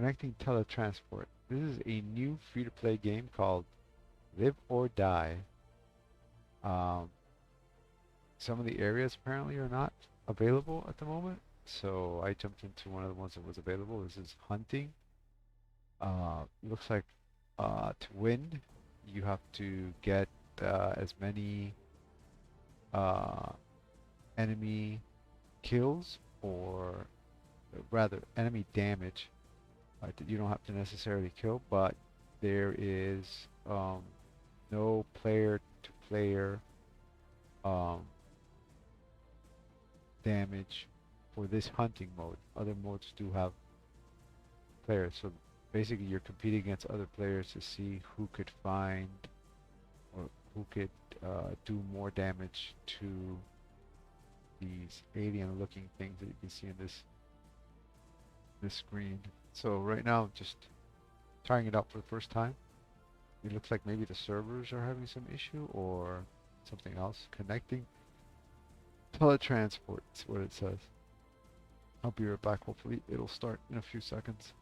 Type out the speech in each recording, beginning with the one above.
Connecting teletransport. This is a new free-to-play game called Live or Die. Um, some of the areas apparently are not available at the moment, so I jumped into one of the ones that was available. This is hunting. Looks like to win, you have to get as many uh, enemy kills, or rather enemy damage. You don't have to necessarily kill, but there is no player-to-player um, damage for this hunting mode. Other modes do have players, so basically you're competing against other players to see who could find or who could do more damage to these alien-looking things that you can see in this screen. So right now, I'm just trying it out for the first time. It looks like maybe the servers are having some issue or something else. Connecting teletransport is what it says. I'll be right back. Hopefully it'll start in a few seconds.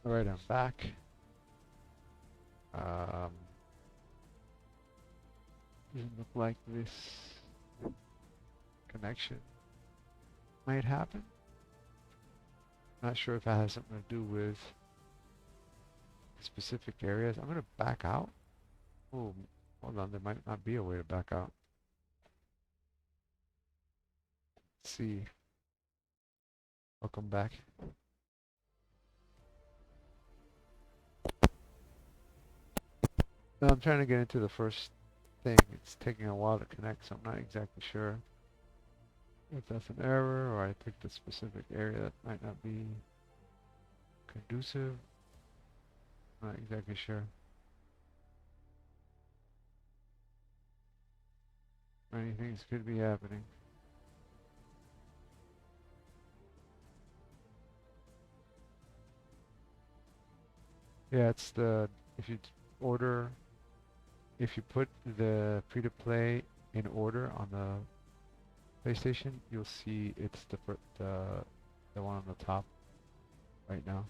Alright, I'm back. Um, doesn't look like this connection might happen. Not sure if that has something to do with specific areas. I'm gonna back out. Oh, hold on, there might not be a way to back out. Let's see. Welcome back. Now I'm trying to get into the first thing. It's taking a while to connect, so I'm not exactly sure if that's an error or I picked a specific area that might not be conducive. Not exactly sure. Many things could be happening. Yeah, it's the if you order if you put the free-to-play in order on the PlayStation, you'll see it's the one on the top right now.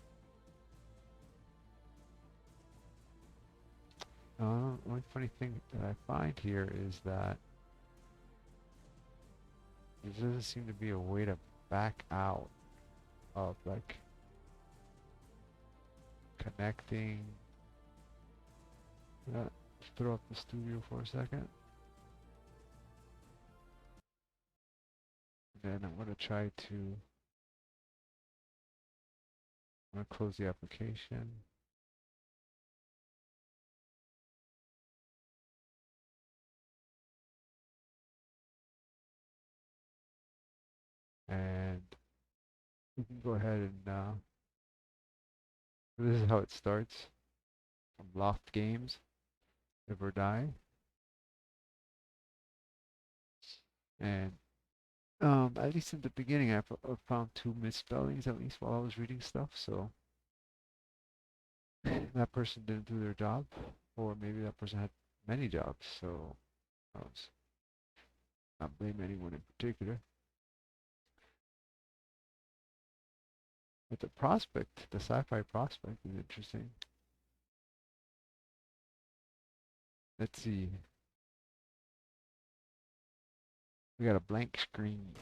The only funny thing that I find here is that there doesn't seem to be a way to back out of like connecting. Let's throw up the studio for a second. And then I'm going to try to I'm going to close the application. And we can go ahead and this is how it starts from Loft Games, Live or Die. And At least in the beginning, I found two misspellings at least while I was reading stuff. So that person didn't do their job, or maybe that person had many jobs. So I was not blame anyone in particular. But the prospect, the sci-fi prospect, is interesting. Let's see. We got a blank screen.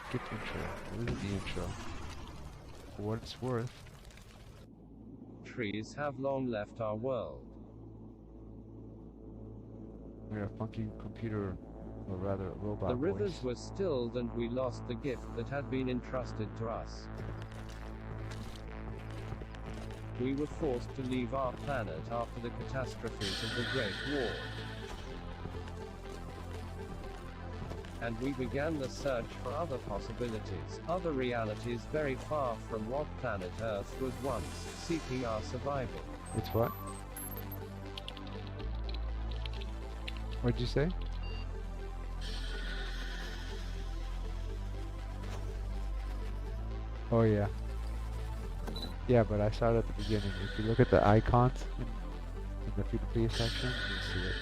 Skip intro. What is the intro? For what it's worth. Trees have long left our world. We got a funky computer, or rather a robot The rivers voice. were stilled and we lost the gift that had been entrusted to us. We were forced to leave our planet after the catastrophes of the Great War. And we began the search for other possibilities, other realities very far from what planet Earth was once, seeking our survival. It's what? What'd you say? Oh yeah. Yeah, but I saw it at the beginning. If you look at the icons in the free-to-play section, you'll see it.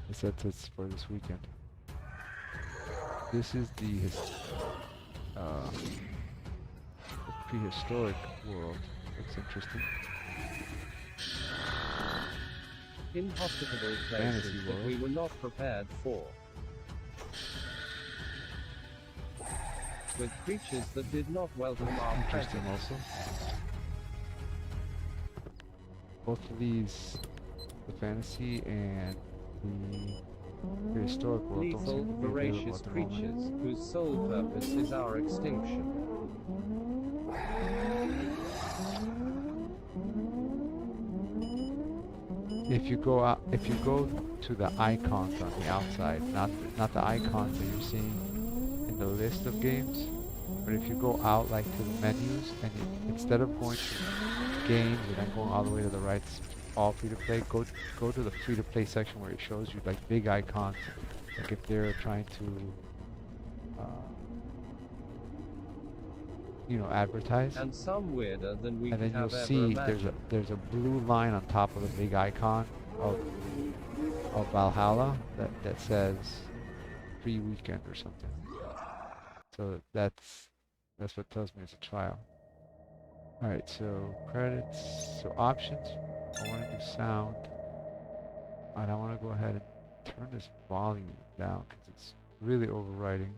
It says it's for this weekend. This is the prehistoric world. Looks interesting. Inhospitable Fantasy places that world. we were not prepared for. With creatures that did not welcome our Interesting presence. also. Both of these, the fantasy and the prehistoric world, don't Lethal, seem to be available voracious at the creatures, moment. whose sole purpose is our extinction. If you go out, if you go to the icons on the outside, not the icons that you're seeing in the list of games, but if you go out like to the menus and instead of going to games and then going all the way to the right, all free to play, go to the free to play section where it shows you like big icons, like if they're trying to, you know, advertise. And some weirder than we And could then you'll have ever see imagined. there's a blue line on top of the big icon of Valhalla that says free weekend or something. So that's what tells me it's a trial. All right, so credits, so options. I want to do sound, and I want to go ahead and turn this volume down because it's really overriding.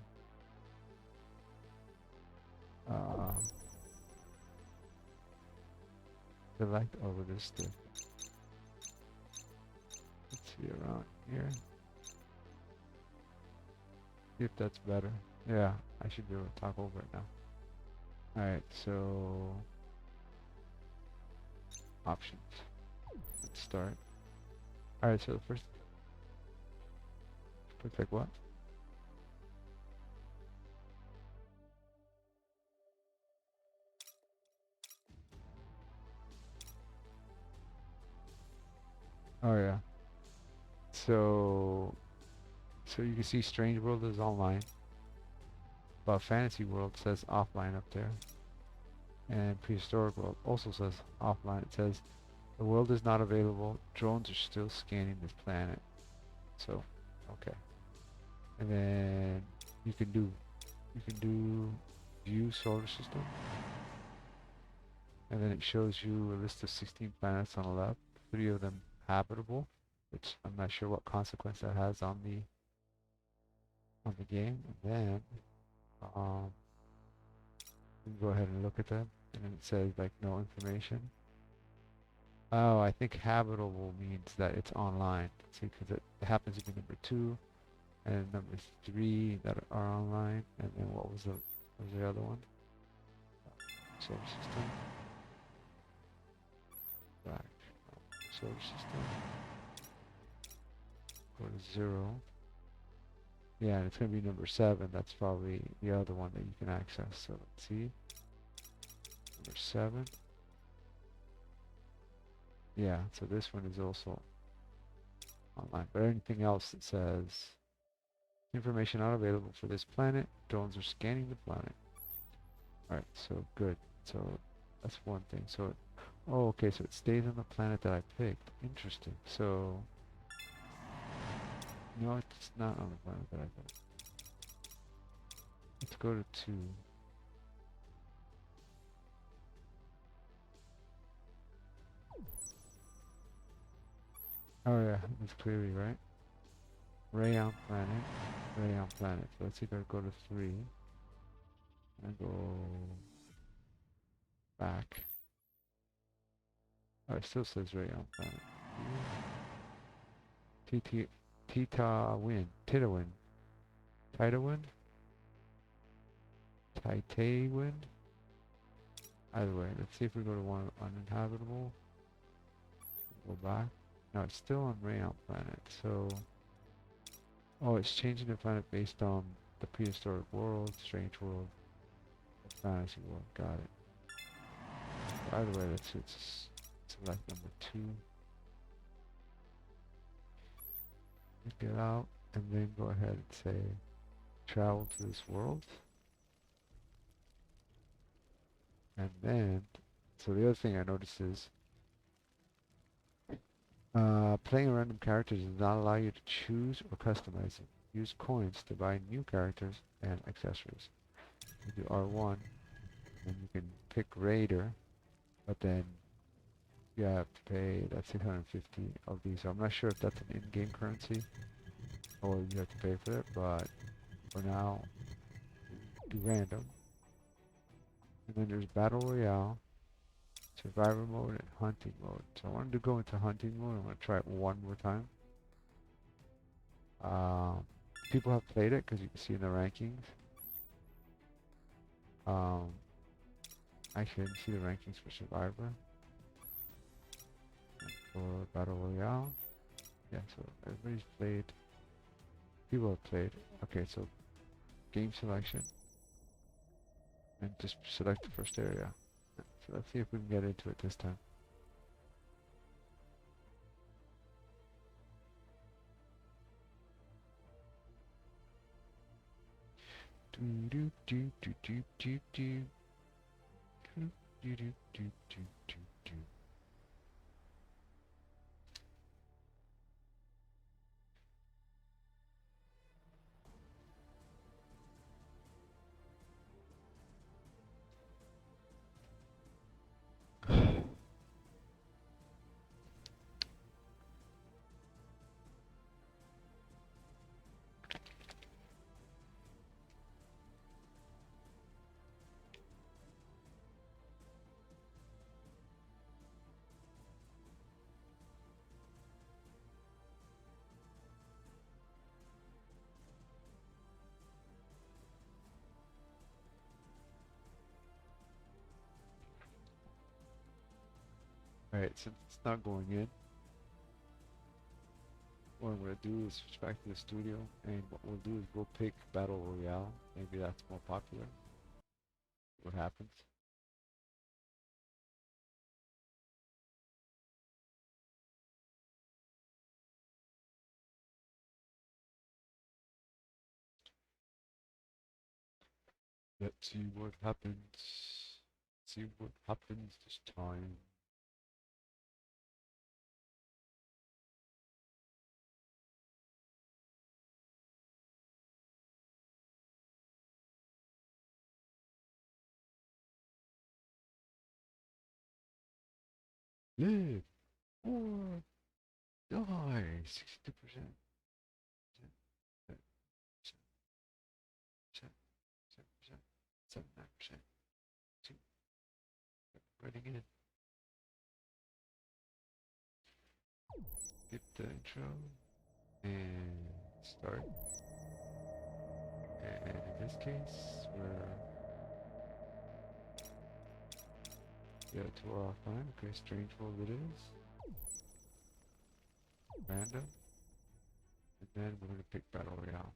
Select over this stuff. Let's see around here. See if that's better. Yeah, I should be able to talk over it now. Alright, so options. Let's start. Alright, so the first like what? Oh yeah. So you can see Strange World is online. But Fantasy World says offline up there. And Prehistoric World also says offline. It says the world is not available. Drones are still scanning this planet. So, okay. And then you can do view solar system. And then it shows you a list of 16 planets on the left, 3 of them habitable, which I'm not sure what consequence that has on the game. And then you can go ahead and look at them, and then it says like no information. Oh, I think habitable means that it's online. See, because it happens to be number 2 and number 3 that are online. And then what was the other one? Solar system. Back. Solar system. Go to 0. Yeah, and it's going to be number 7. That's probably the other one that you can access. So let's see. Number 7. Yeah, so this one is also online. But anything else that says Information not available for this planet. Drones are scanning the planet. Alright, so good. So that's one thing. So, oh, okay, so it stays on the planet that I picked. Interesting. So, no, it's not on the planet that I picked. Let's go to 2. Oh yeah, that's clearly right. Rayon planet. Rayon planet. So let's see if I go to 3. And go back. Oh, it still says Rayon planet. TT Tita wind. Tita wind. Tita wind? Tite wind? Either way, let's see if we go to one uninhabitable. Go back. No, it's still on Rayon planet. So, oh, it's changing the planet based on the prehistoric world, strange world, fantasy world. Got it. So either way, let's select number 2. Get out, and then go ahead and say travel to this world. And then, so the other thing I noticed is playing random characters does not allow you to choose or customize them. Use coins to buy new characters and accessories. You do R1, and you can pick Raider, but then you have to pay that 650 LD. So I'm not sure if that's an in-game currency or you have to pay for it, but for now, do random. And then there's Battle Royale, Survivor mode, and Hunting mode. So I wanted to go into Hunting mode. I'm going to try it one more time. People have played it because you can see in the rankings. Actually, I didn't see the rankings for Survivor. And for Battle Royale. Yeah, so everybody's played. People have played. Okay, so game selection. And just select the first area. So let's see if we can get into it this time. Do do do do do do do do do do do do do. Alright, since it's not going in, what I'm going to do is switch back to the studio, and what we'll do is we'll pick Battle Royale. Maybe that's more popular. What happens? Let's see what happens. See what happens this time. Live or die. 62%. 7%. 79%. Writing in. Get the intro and start. And in this case, yeah, 2 are offline. Okay, strange world it is. Random. And then we're gonna pick Battle Royale.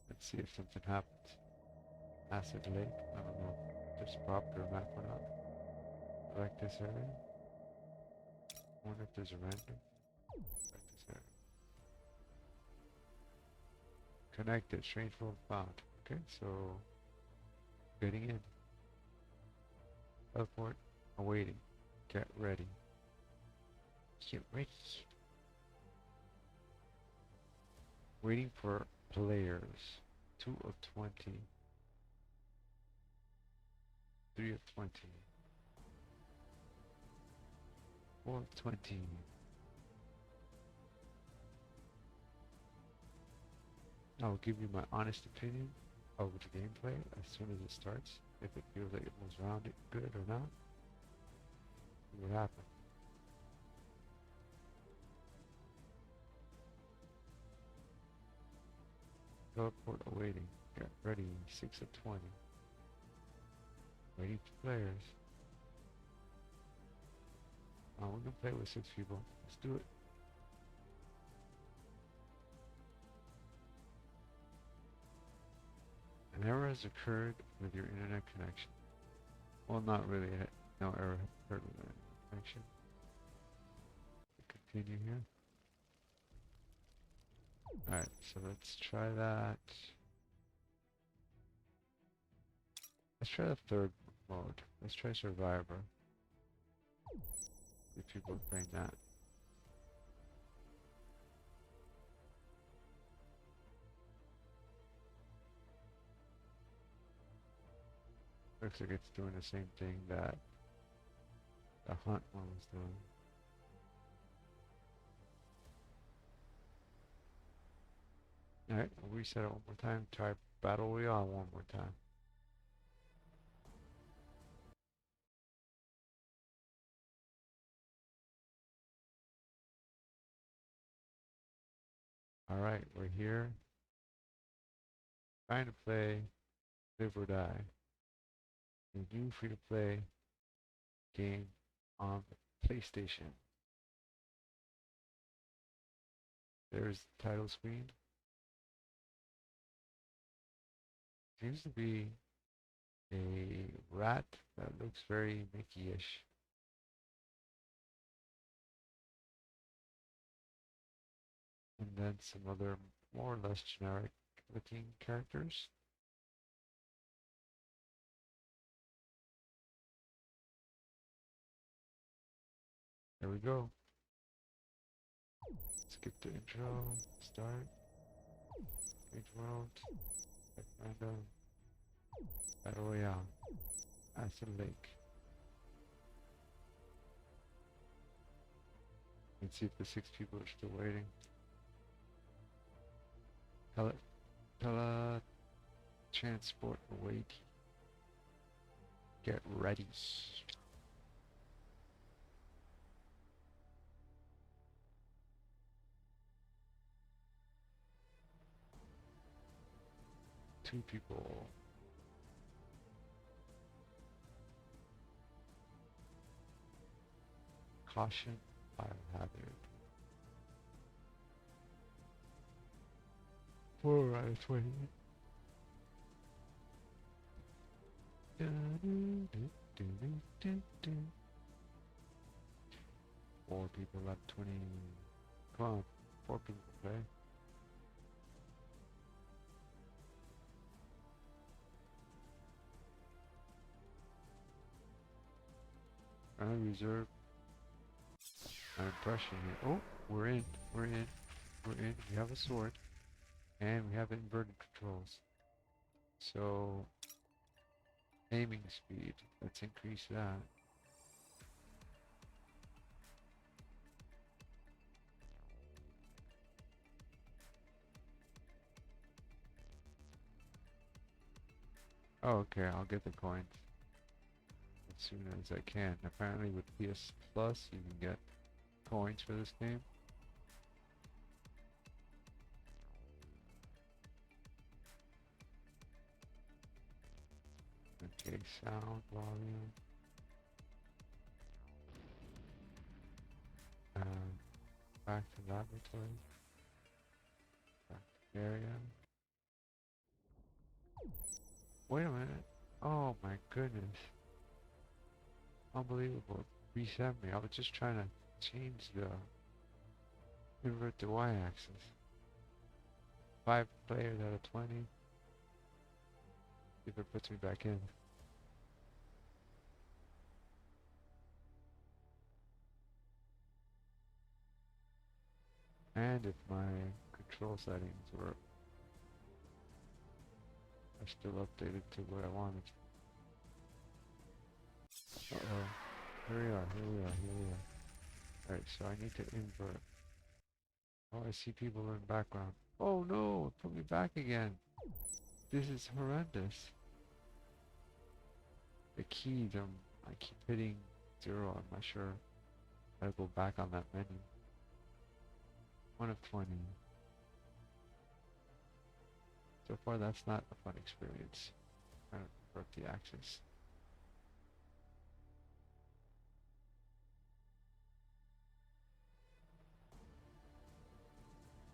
Let's see if something happens. Acid Lake. I don't know if there's a popular map or not. I like this area. I wonder if there's a random. I like this area. Connected. Strange world found. Okay, so getting in. Teleport. Awaiting. Get ready. Get ready. Waiting for players. 2 of 20. 3 of 20. 4 of 20. I'll give you my honest opinion of the gameplay as soon as it starts. If it feels like it moves around it good or not. See what happens. Teleport awaiting. Get ready. 6 of 20. Waiting for players. Oh, we can play with 6 people. Let's do it. An error has occurred with your internet connection. Well, not really. No error has occurred with the internet connection. Continue here. Alright, so let's try that. Let's try the third mode. Let's try Survivor. If people are playing that. Looks like it's doing the same thing that the hunt one was doing. Alright, I'll reset it one more time. Try Battle Royale one more time. Alright, we're here. Trying to play Live or Die. A new free-to-play game on the PlayStation. There's the title screen. Seems to be a rat that looks very Mickey-ish. And then some other more or less generic looking characters. There we go. Skip the intro, start, page world, random, Battle Royale, Acid Lake. Let's see if the 6 people are still waiting. Transport await. Get ready. Two people. Caution, fire hazard. 4 out of 20. 4 people left 20. Come on, 4 people play. I reserve my impression here. Oh, we're in. We have a sword. And we have inverted controls. So, aiming speed. Let's increase that. Oh, okay, I'll get the coins as soon as I can. Apparently with PS Plus you can get coins for this game. Okay, sound, volume. Back to laboratory. Back to area. Wait a minute. Oh my goodness. Unbelievable. Reset me. I was just trying to change the invert the y-axis. 5 players out of 20. See if it puts me back in. And if my control settings are still updated to what I wanted. Uh-oh. Here we are, here we are, here we are. Alright, so I need to invert. Oh, I see people in the background. Oh no, it put me back again. This is horrendous. The keys, I keep hitting 0. I'm not sure how to go back on that menu. 1 of 20. So far, that's not a fun experience. Trying to convert the axis.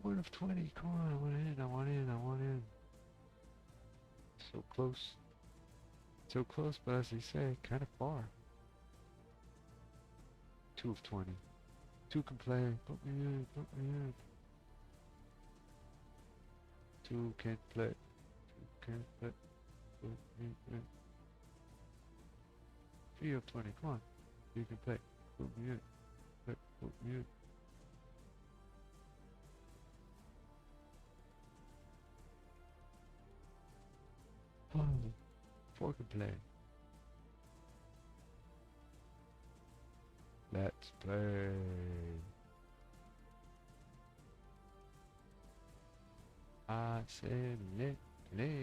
One of 20. Come on, I want in, I want in, I want in. So close. So close, but as they say, kind of far. 2 of 20. 2 can play. Put me in, put me in. 2 can't play. 2 can't play. Put me in. 3 of 20. Come on. You can play. Put me in. Put me in. Oh, 4 can play. Let's play. I said let's play.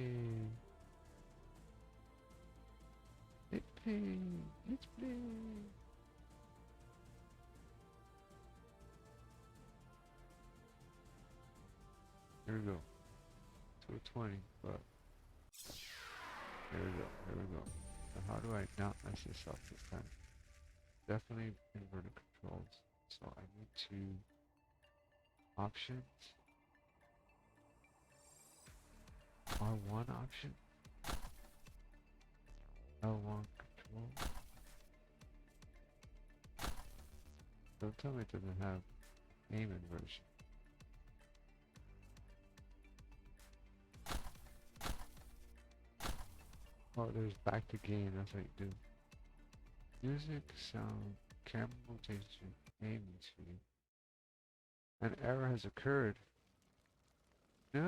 Let's play. Let's play. Here we go. 2 of 20, but here we go. Here we go. So how do I not mess this up this time? Definitely inverted controls. So I need to options. R1 option. L1 control. Don't tell me it doesn't have aim inversion. Oh, there's back to game, that's what you do. Music, sound, camera rotation, aiming speed. An error has occurred. No.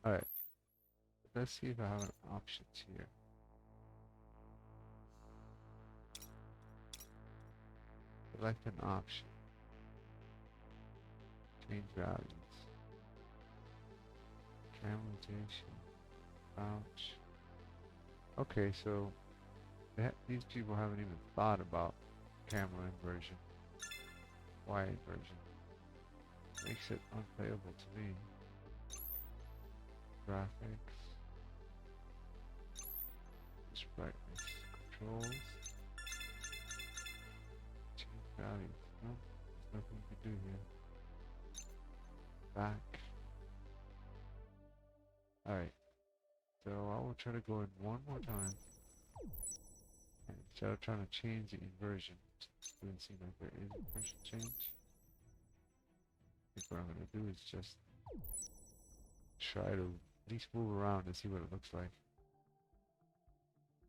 Alright. Let's see if I have an options here. Select an option. Change values. Camera rotation. Ouch. Okay, so these people haven't even thought about camera inversion. Why inversion? Makes it unplayable to me. Graphics. Just brightness. Controls. Change values. No, there's nothing to do here. Back. Alright. So I will try to go in one more time. And instead of trying to change the inversion, it doesn't seem like there is inversion change. I think what I'm going to do is just try to at least move around and see what it looks like.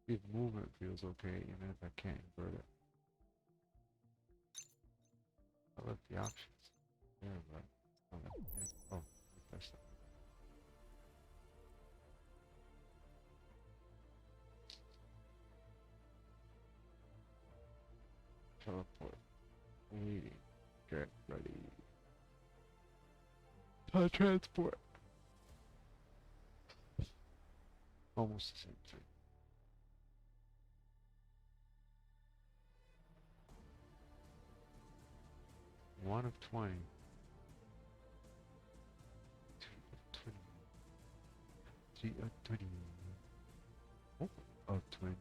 See if movement feels okay, even if I can't invert it. I left the options. There, but oh, oh, I pressed it. Teleport. Waiting. Get ready. Transport. Almost the same thing. 1 of 20. 2 of 20. 3 of 20. 4 of 20.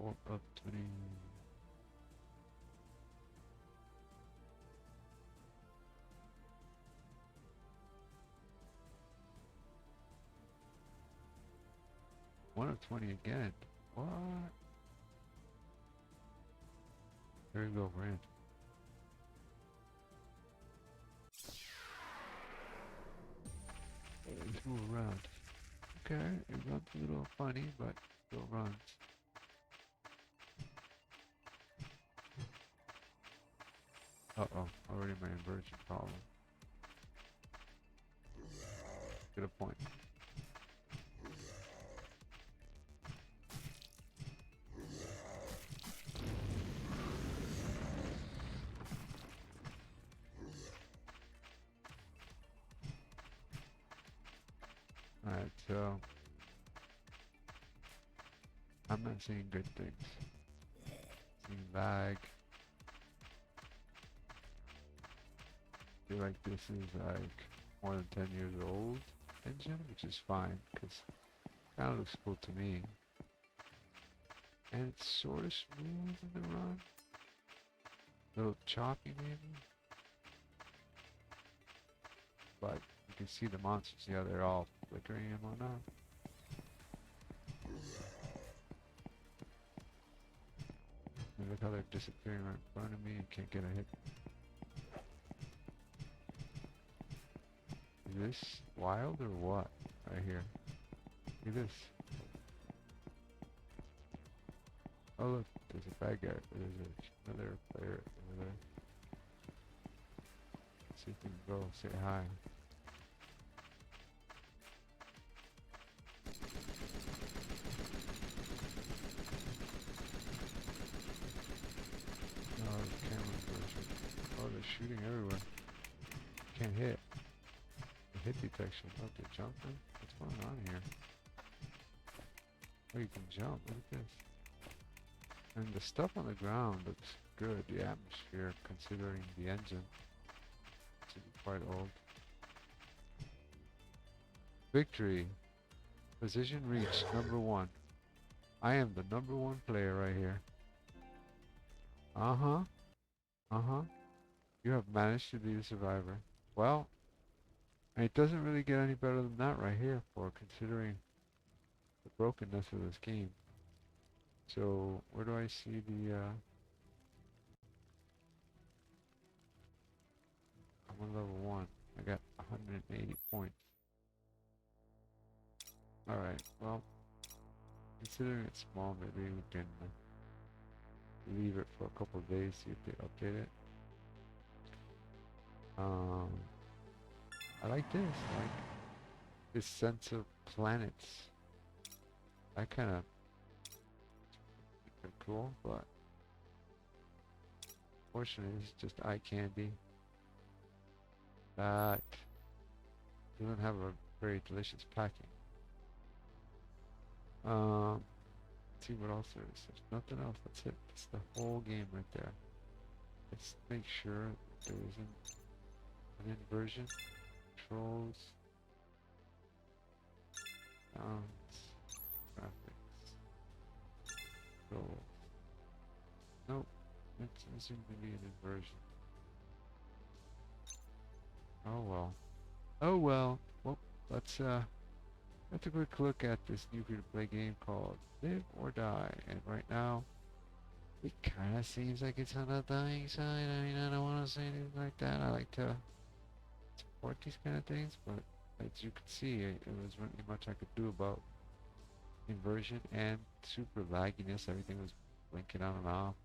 4 of 20. One of 20 again. What? There we go, we're in. Let's move around. Okay, it runs a little funny, but still runs. Uh-oh, already my inversion problem. Get a point. Alright, so I'm not seeing good things. Seeing lag. I feel like this is like more than 10 years old engine, which is fine because it kind of looks cool to me. And it's sort of smooth in the run. A little choppy maybe. But you can see the monsters, yeah, they're all flickering and whatnot. And look how they're disappearing right in front of me and can't get a hit. Is this wild or what? Right here. Look at this. Oh look, there's a bad guy. There's another player over there. Let's see if we can go say hi. Oh, the camera version. Oh, they're shooting everywhere. Can't hit. The hit detection. Oh, they're jumping? What's going on here? Oh, you can jump. Look at this. And the stuff on the ground looks good. The atmosphere, considering the engine. It's quite old. Victory. Position reached. #1. I am the #1 player right here. Uh-huh. Uh-huh. You have managed to be the survivor. Well, and it doesn't really get any better than that right here for considering the brokenness of this game. So, where do I see the, I'm on level 1. I got 180 points. Alright, well, considering it's small, maybe we can leave it for a couple of days, see if they update it. I like this. I like this sense of planets. I kind of cool, but fortunately, it's just eye candy. That doesn't have a very delicious packing. Let's see what else there is. There's nothing else. That's it. That's the whole game right there. Let's make sure that there isn't an inversion. Controls. Sounds. Graphics. Controls. Nope. It doesn't seem to be an inversion. Oh well. Oh well. Well, let's a quick look at this new free-to-play game called Live or Die. And right now, it kind of seems like it's on the dying side. I mean, I don't want to say anything like that. I like to support these kind of things, but as you can see, it was really much I could do about inversion and super lagginess. Everything was blinking on and off.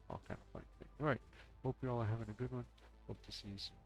All kind of funny things. Alright, hope you all are having a good one. Hope to see you soon.